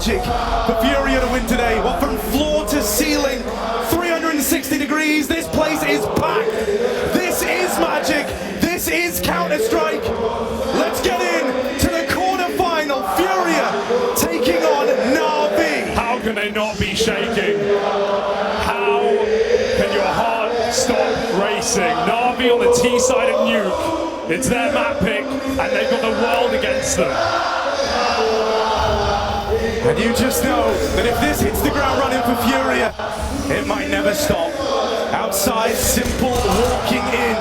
magic for FURIA to win today. Well, from floor to ceiling, 360 degrees, this place is packed. This is magic. This is Counter-Strike. Let's get in to the quarterfinal. FURIA taking on NAVI. How can they not be shaking? How can your heart stop racing? NAVI on the T side of NUKE. It's their map pick, and they've got the world against them. And you just know that if this hits the ground running for FURIA, it might never stop. Outside, Simple walking in.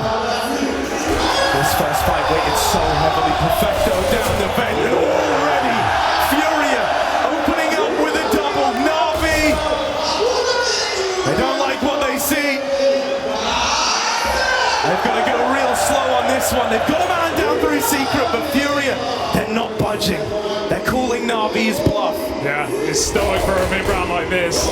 This first fight weighted so heavily. Perfecto down the vent, and already FURIA opening up with a double. NAVI, they don't like what they see. They've got to go real slow on this one. They've got a man down through secret, but FURIA, they're not budging. They're calling NAVI's bluff. Yeah, it's stoic for a mid-round like this.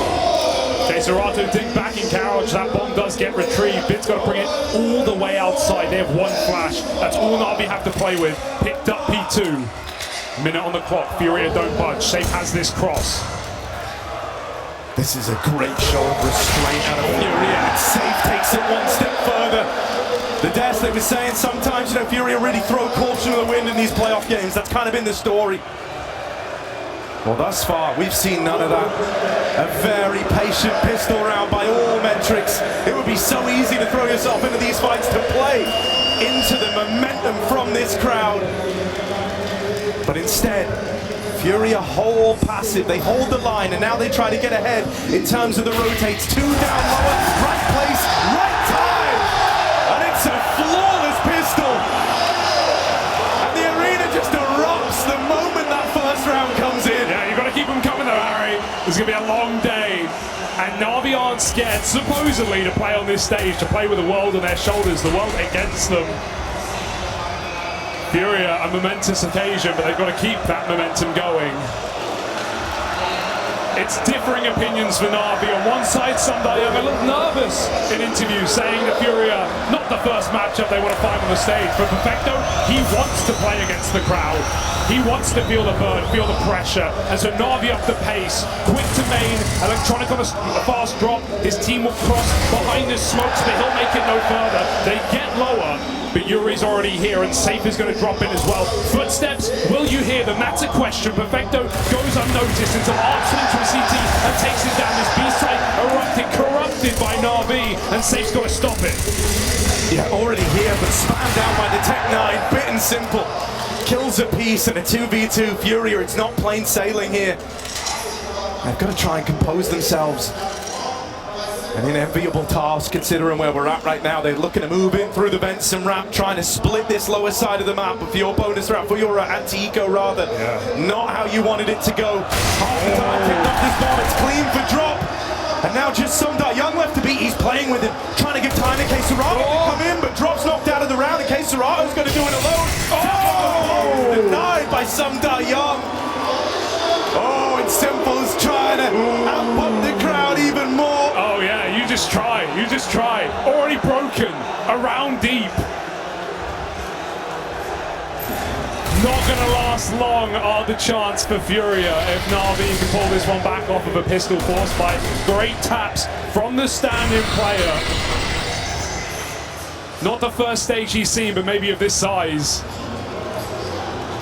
Okay, Serato dig back in carriage. That bomb does get retrieved. Bit's got to bring it all the way outside. They have one flash. That's all NAVI have to play with. Picked up P2. Minute on the clock. FURIA don't budge. Safe has this cross. This is a great show of restraint out of FURIA, and Safe takes it one step further. The Des, they were saying sometimes, you know, FURIA really throw caution to the wind in these playoff games. That's kind of been the story. Well, thus far, we've seen none of that. A very patient pistol round by all metrics. It would be so easy to throw yourself into these fights, to play into the momentum from this crowd. But instead, FURIA hold passive. They hold the line, and now they try to get ahead in terms of the rotates. Two down lower, right place, right time. And it's a flawless pistol. And the arena just erupts the moment that first round comes in. Keep them coming though, Harry. It's going to be a long day. And NAVI aren't scared, supposedly, to play on this stage, to play with the world on their shoulders, the world against them. FURIA, a momentous occasion, but they've got to keep that momentum going. It's differing opinions for NAVI. On one side, some are a little nervous in interviews, saying that FURIA, not the first matchup they want to find on the stage. But Perfecto, he wants to play against the crowd. He wants to feel the burn, feel the pressure. And so NAVI up the pace, quick to main, Electronic on a fast drop. His team will cross behind the smokes, but he'll make it no further. They get lower, but Yuri's already here, and Safe is going to drop in as well. Footsteps, will you hear them? That's a question. Perfecto goes unnoticed until arcs into a CT and takes it down. This B-side erupted, corrupted by NAVI, and Safe's got to stop it. Yeah, already here, but spammed down by the Tech 9, bit and simple. Kills a piece and a 2v2. FURIA, it's not plain sailing here. They've got to try and compose themselves. An enviable task considering where we're at right now. They're looking to move in through the vents and ramp, trying to split this lower side of the map. But for your bonus round, for your anti-eco rather, not how you wanted it to go. Half the time picked up this ball, it's clean for drop. And now just Young left to beat. He's playing with him, trying to give time in case Serato can come in, but Drop's knocked out of the round in case Serato's going to do it alone. Denied by Young. Oh, and Simple's trying to outpump the crowd even more. Oh yeah, you just try. Already broken, around deep. Not going to last long are the chance for FURIA if NAVI can pull this one back off of a pistol force fight. Great taps from the standing player. Not the first stage he's seen, but maybe of this size.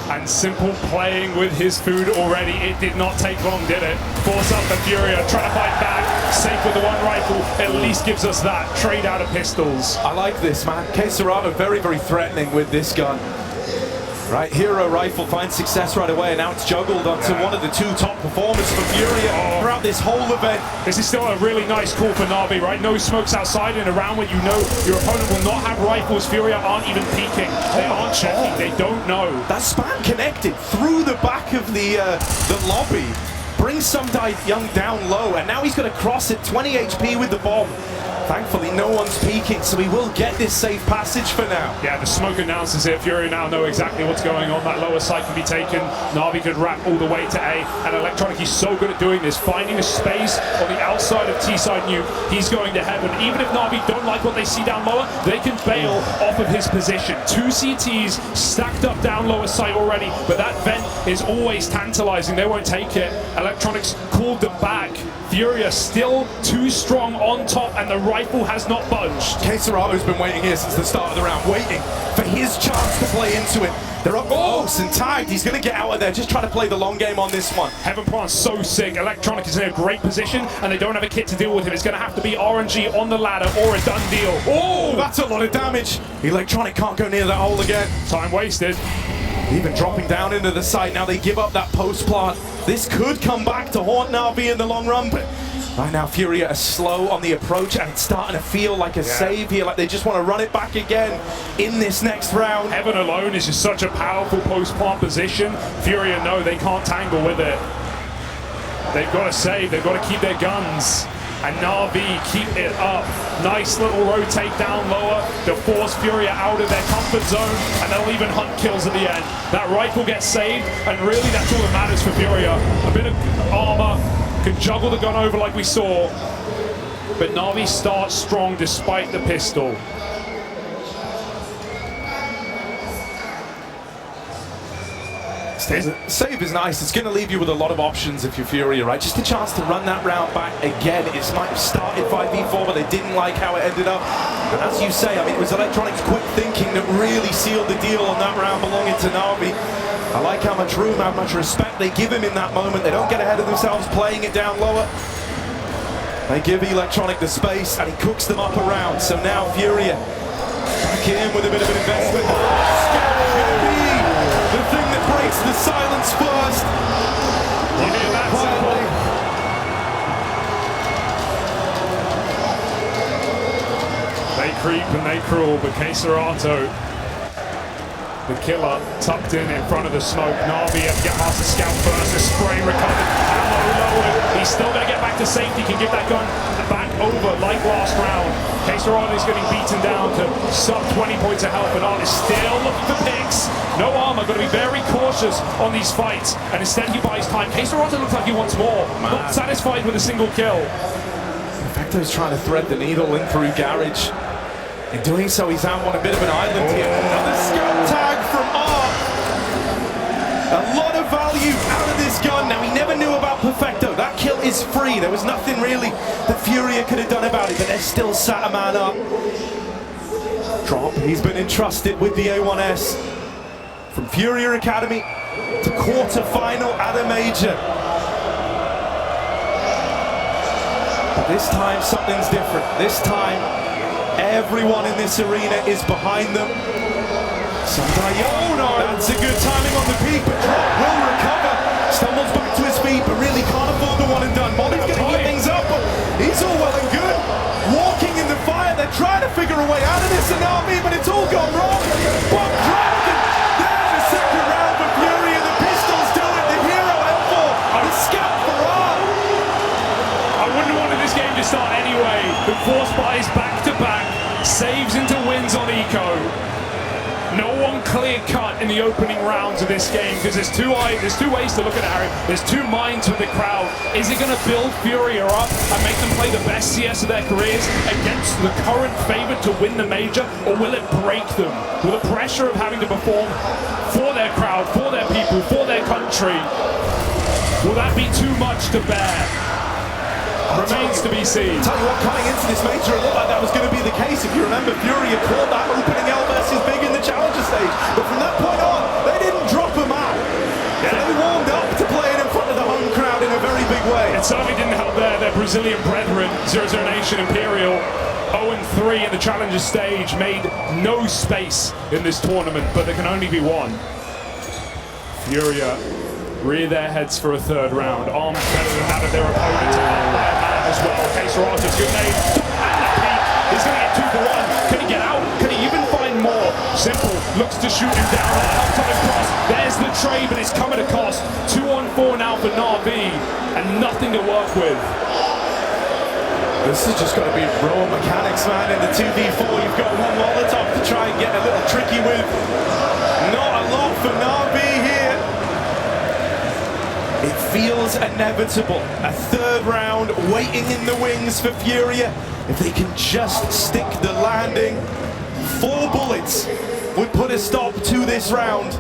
And Simple playing with his food already. It did not take long, did it? Force up the FURIA, trying to fight back. Safe with the one rifle, at least gives us that. Trade out of pistols. I like this, man. Serato very, very threatening with this gun. Right, hero rifle finds success right away, and now it's juggled onto one of the two top performers for FURIA throughout this whole event. This is still a really nice call for NAVI, right? No smokes outside and around where you know your opponent will not have rifles. FURIA aren't even peeking. They aren't checking. They don't know. That spam connected through the back of the lobby. Brings Young down low, and now he's going to cross it. 20 HP with the bomb. Thankfully, no one's peeking, so we will get this safe passage for now. Yeah, the smoke announces it. FURIA now know exactly what's going on. That lower side can be taken. NAVI could wrap all the way to A, and Electronic, he's so good at doing this, finding a space on the outside of T-side NUKE. He's going to heaven. Even if NAVI don't like what they see down lower, they can bail off of his position. Two CTs stacked up down lower side already, but that vent is always tantalizing. They won't take it. Electronics called them back. Furia still too strong on top, and the rifle has not budged. Caserato's been waiting here since the start of the round, waiting for his chance to play into it. They're up close and tagged. He's going to get out of there, just trying to play the long game on this one. Heaven Plant's so sick. Electronic is in a great position, and they don't have a kit to deal with him. It's going to have to be RNG on the ladder or a done deal. Oh, that's a lot of damage. Electronic can't go near that hole again. Time wasted. Even dropping down into the site. Now they give up that post plant. This could come back to haunt NAVI in the long run, but right now Furia are slow on the approach, and it's starting to feel like a save here, like they just want to run it back again in this next round. Heaven alone is just such a powerful post-plant position. Furia know they can't tangle with it. They've got to save, they've got to keep their guns. And NAVI keep it up. Nice little rotate down lower to force Furia out of their comfort zone, and they'll even hunt kills at the end. That rifle gets saved, and really that's all that matters for Furia. A bit of armor, can juggle the gun over like we saw, but NAVI starts strong despite the pistol. Save is nice. It's going to leave you with a lot of options if you're Furia, right? Just a chance to run that round back again. It might have started 5v4, but they didn't like how it ended up. And as you say, I mean, it was Electronic's quick thinking that really sealed the deal on that round belonging to NAVI. I like how much room, how much respect they give him in that moment. They don't get ahead of themselves playing it down lower. They give Electronic the space, and he cooks them up around. So now Furia back in with a bit of an investment. The thing that breaks the silence first. You hear that? They creep and they crawl, but Caserato, the killer, tucked in front of the smoke. NAVI have to get past the scout first. The spray recovered. Ammo lowered. He's still going to get back to safety. Can give that gun back over like last round. Caserato is getting beaten down to sub 20 points of health, and Art is still looking for picks. No armor, going to be very cautious on these fights, and instead he buys time. Caserato looks like he wants more. Not satisfied with a single kill. Perfecto's trying to thread the needle in through Garage. In doing so, he's out on a bit of an island here. Another scout tag from Art. A lot of value out of this gun. Now, he never knew about Perfecto. That kill is free. There was nothing really that Furia could have done about it, but they're still sat a man up. Drop. He's been entrusted with the A1S. From Furia Academy to quarter-final at a major. But this time, something's different. This time, everyone in this arena is behind them. Oh no, that's a good timing on the peak, but Drop will recover. Stumbles back to his feet, but really can't afford the one and done. Molly's going to heat things up, but he's all well and good. Walking in the fire, they're trying to figure a way out of this, and NAVI, but it's all gone wrong. But Dragon, there's the second round for Furia. The pistols do it, the hero M4, the scout for Art. I wouldn't have wanted this game to start anyway. The force buys back-to-back, saves into wins on Eco. No one clear cut in the opening rounds of this game, because there's two ways to look at it, Harry. There's two minds with the crowd. Is it going to build Furia up and make them play the best CS of their careers against the current favorite to win the major, or will it break them with the pressure of having to perform for their crowd, for their people, for their country? Will that be too much to bear? Remains to be seen. Tell you what, coming into this major, it looked like that was going to be the case. If you remember, Furia called that opening L versus Big in the Challenger stage. But from that point on, they didn't drop him out. So they warmed up to playing in front of the home crowd in a very big way. It certainly didn't help their Brazilian brethren, 00 Nation Imperial. 0-3 in the Challenger stage, made no space in this tournament, but there can only be one. Furia rear their heads for a third round. Arms better than that of their opponent. Up by a man as well. Caserato's good name. And the peak. He's going to get 2 for 1. Can he get out? Can he even find more? Simple looks to shoot him down. Outside cross. There's the trade, but it's come at a cost. 2-on-4 now for NAVI, and nothing to work with. This is just going to be raw mechanics, man. In the 2v4, you've got one Molotov to try and get a little tricky with. Not a lot for NAVI here. It feels inevitable. A third round waiting in the wings for Furia. If they can just stick the landing, 4 bullets would put a stop to this round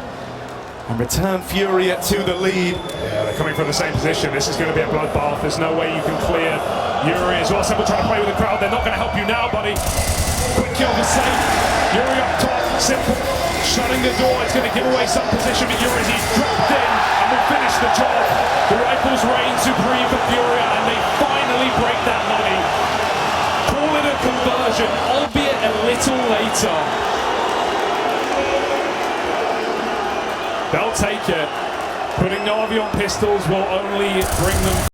and return Furia to the lead. Yeah, coming from the same position. This is going to be a bloodbath. There's no way you can clear Yuri as well. Simple trying to play with the crowd. They're not going to help you now, buddy. Quick kill for safe. Yuri up top. Simple shutting the door. It's going to give away some position, but Yuri, he's dropped in and will finish the job. The rifles reign supreme for Furia, and they finally break that money. Call it a conversion, albeit a little later. They'll take it. Putting NAVI on pistols will only bring them